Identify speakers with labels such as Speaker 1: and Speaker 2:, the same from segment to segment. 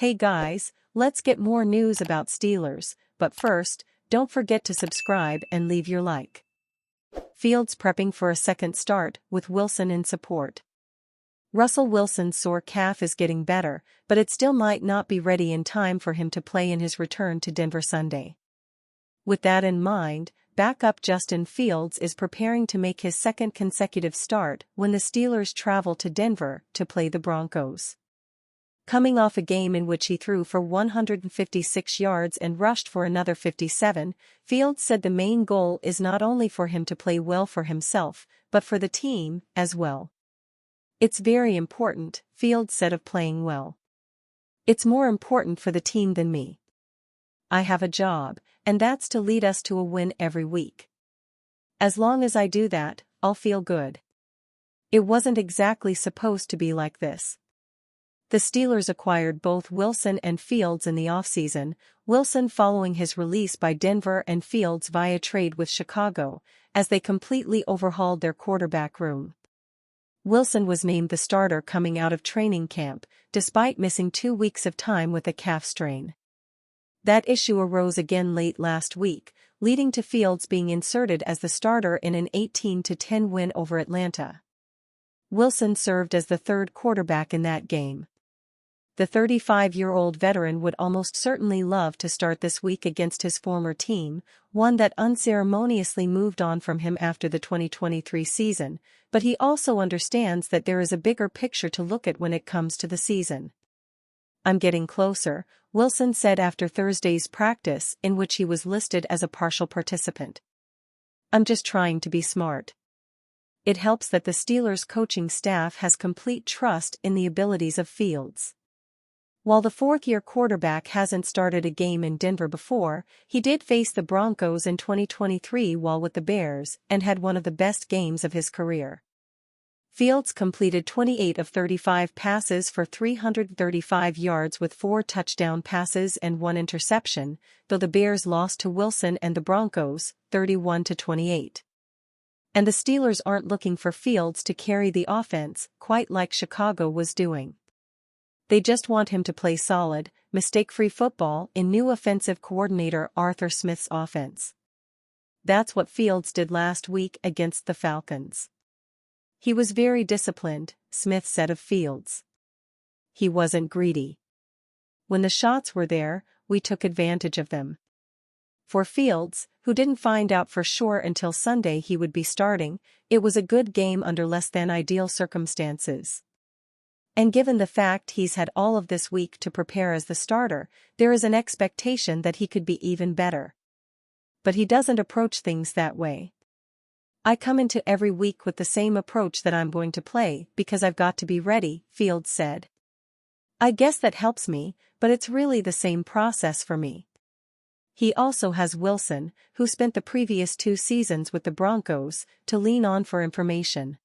Speaker 1: Hey guys, let's get more news about Steelers, but first, don't forget to subscribe and leave your like. Fields prepping for a second start, with Wilson in support. Russell Wilson's sore calf is getting better, but it still might not be ready in time for him to play in his return to Denver Sunday. With that in mind, backup Justin Fields is preparing to make his second consecutive start when the Steelers travel to Denver to play the Broncos. Coming off a game in which he threw for 156 yards and rushed for another 57, Fields said the main goal is not only for him to play well for himself, but for the team as well. It's very important, Fields said of playing well. It's more important for the team than me. I have a job, and that's to lead us to a win every week. As long as I do that, I'll feel good. It wasn't exactly supposed to be like this. The Steelers acquired both Wilson and Fields in the offseason, Wilson following his release by Denver and Fields via trade with Chicago, as they completely overhauled their quarterback room. Wilson was named the starter coming out of training camp, despite missing 2 weeks of time with a calf strain. That issue arose again late last week, leading to Fields being inserted as the starter in an 18-10 win over Atlanta. Wilson served as the third quarterback in that game. The 35-year-old veteran would almost certainly love to start this week against his former team, one that unceremoniously moved on from him after the 2023 season, but he also understands that there is a bigger picture to look at when it comes to the season. I'm getting closer, Wilson said after Thursday's practice in which he was listed as a partial participant. I'm just trying to be smart. It helps that the Steelers' coaching staff has complete trust in the abilities of Fields. While the fourth-year quarterback hasn't started a game in Denver before, he did face the Broncos in 2023 while with the Bears and had one of the best games of his career. Fields completed 28 of 35 passes for 335 yards with 4 touchdown passes and 1 interception, though the Bears lost to Wilson and the Broncos, 31-28. And the Steelers aren't looking for Fields to carry the offense, quite like Chicago was doing. They just want him to play solid, mistake-free football in new offensive coordinator Arthur Smith's offense. That's what Fields did last week against the Falcons. He was very disciplined, Smith said of Fields. He wasn't greedy. When the shots were there, we took advantage of them. For Fields, who didn't find out for sure until Sunday he would be starting, it was a good game under less than ideal circumstances. And given the fact he's had all of this week to prepare as the starter, there is an expectation that he could be even better. But he doesn't approach things that way. I come into every week with the same approach that I'm going to play because I've got to be ready, Fields said. I guess that helps me, but it's really the same process for me. He also has Wilson, who spent the previous 2 seasons with the Broncos, to lean on for information.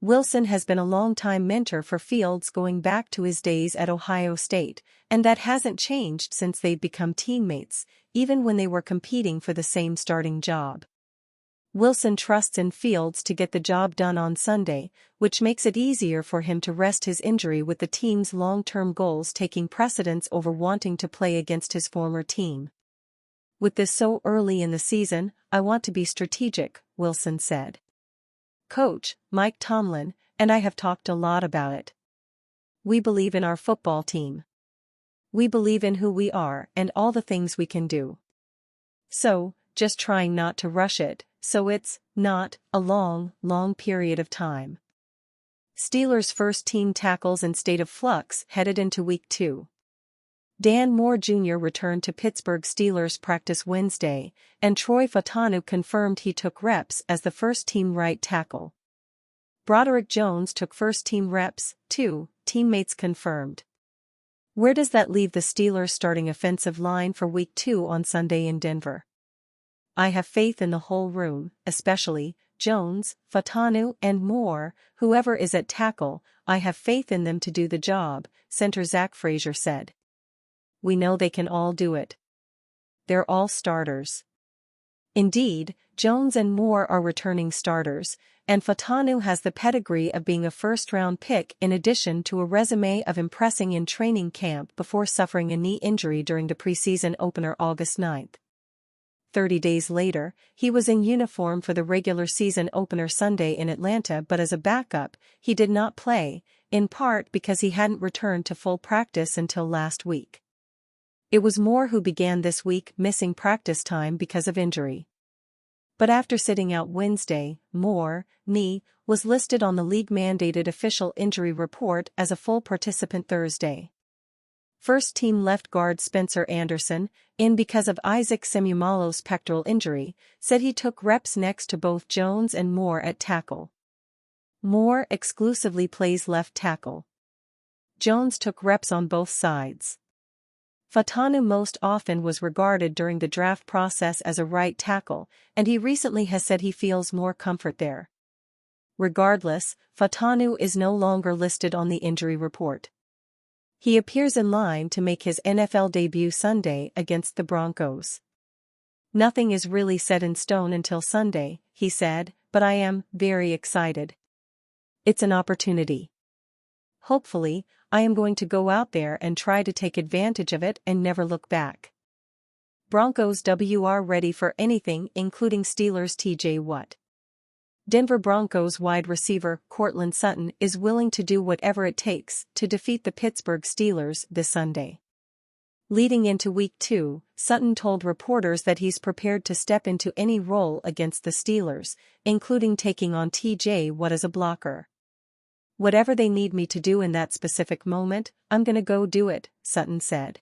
Speaker 1: Wilson has been a long-time mentor for Fields going back to his days at Ohio State, and that hasn't changed since they've become teammates, even when they were competing for the same starting job. Wilson trusts in Fields to get the job done on Sunday, which makes it easier for him to rest his injury with the team's long-term goals taking precedence over wanting to play against his former team. With this so early in the season, I want to be strategic, Wilson said. Coach, Mike Tomlin, and I have talked a lot about it. We believe in our football team. We believe in who we are and all the things we can do. So, just trying not to rush it, so it's not a long period of time. Steelers' first-team tackles in state of flux headed into Week 2. Dan Moore Jr. returned to Pittsburgh Steelers practice Wednesday, and Troy Fanu confirmed he took reps as the first-team right tackle. Broderick Jones took first-team reps, too, teammates confirmed. Where does that leave the Steelers' starting offensive line for Week 2 on Sunday in Denver? I have faith in the whole room, especially Jones, Fanu, and Moore, whoever is at tackle. I have faith in them to do the job, center Zach Frazier said. We know they can all do it. They're all starters. Indeed, Jones and Moore are returning starters, and Fanu has the pedigree of being a first-round pick in addition to a resume of impressing in training camp before suffering a knee injury during the preseason opener August 9. 30 days later, he was in uniform for the regular season opener Sunday in Atlanta, but as a backup, he did not play, in part because he hadn't returned to full practice until last week. It was Moore who began this week missing practice time because of injury. But after sitting out Wednesday, Moore, knee, was listed on the league-mandated official injury report as a full participant Thursday. First-team left guard Spencer Anderson, in because of Isaac Semumalo's pectoral injury, said he took reps next to both Jones and Moore at tackle. Moore exclusively plays left tackle. Jones took reps on both sides. Fanu most often was regarded during the draft process as a right tackle, and he recently has said he feels more comfort there. Regardless, Fanu is no longer listed on the injury report. He appears in line to make his NFL debut Sunday against the Broncos. "Nothing is really set in stone until Sunday," he said, "but I am very excited. It's an opportunity. Hopefully, I am going to go out there and try to take advantage of it and never look back." Broncos are ready for anything, including Steelers' TJ Watt. Denver Broncos wide receiver Courtland Sutton is willing to do whatever it takes to defeat the Pittsburgh Steelers this Sunday. Leading into Week 2, Sutton told reporters that he's prepared to step into any role against the Steelers, including taking on TJ Watt as a blocker. "Whatever they need me to do in that specific moment, I'm gonna go do it," Sutton said.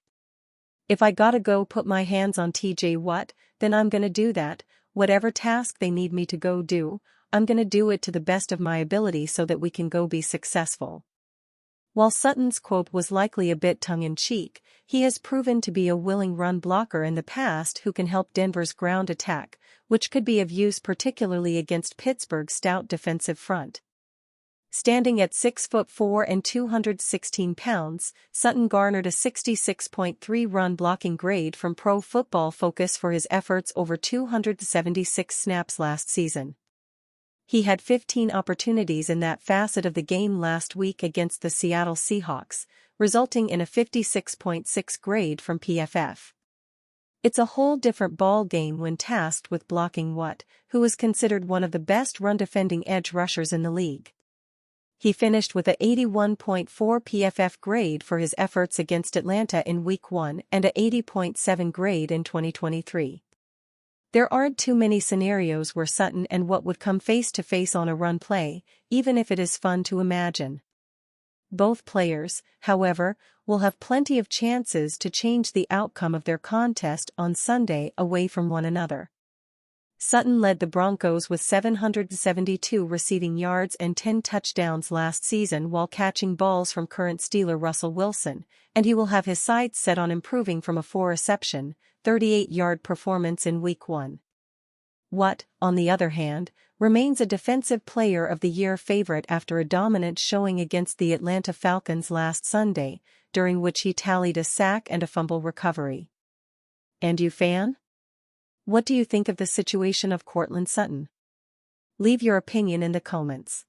Speaker 1: "If I gotta go put my hands on TJ Watt, then I'm gonna do that. Whatever task they need me to go do, I'm gonna do it to the best of my ability so that we can go be successful." While Sutton's quote was likely a bit tongue-in-cheek, he has proven to be a willing run blocker in the past who can help Denver's ground attack, which could be of use particularly against Pittsburgh's stout defensive front. Standing at 6'4" and 216 pounds, Sutton garnered a 66.3 run-blocking grade from Pro Football Focus for his efforts over 276 snaps last season. He had 15 opportunities in that facet of the game last week against the Seattle Seahawks, resulting in a 56.6 grade from PFF. It's a whole different ball game when tasked with blocking Watt, who is considered one of the best run-defending edge rushers in the league. He finished with a 81.4 PFF grade for his efforts against Atlanta in Week 1 and a 80.7 grade in 2023. There aren't too many scenarios where Sutton and Watt would come face-to-face on a run play, even if it is fun to imagine. Both players, however, will have plenty of chances to change the outcome of their contest on Sunday away from one another. Sutton led the Broncos with 772 receiving yards and 10 touchdowns last season while catching balls from current Steeler Russell Wilson, and he will have his sights set on improving from a 4-reception, 38-yard performance in Week 1. Watt, on the other hand, remains a Defensive Player of the Year favorite after a dominant showing against the Atlanta Falcons last Sunday, during which he tallied a sack and a fumble recovery. And you, fan? What do you think of the situation of Courtland Sutton? Leave your opinion in the comments.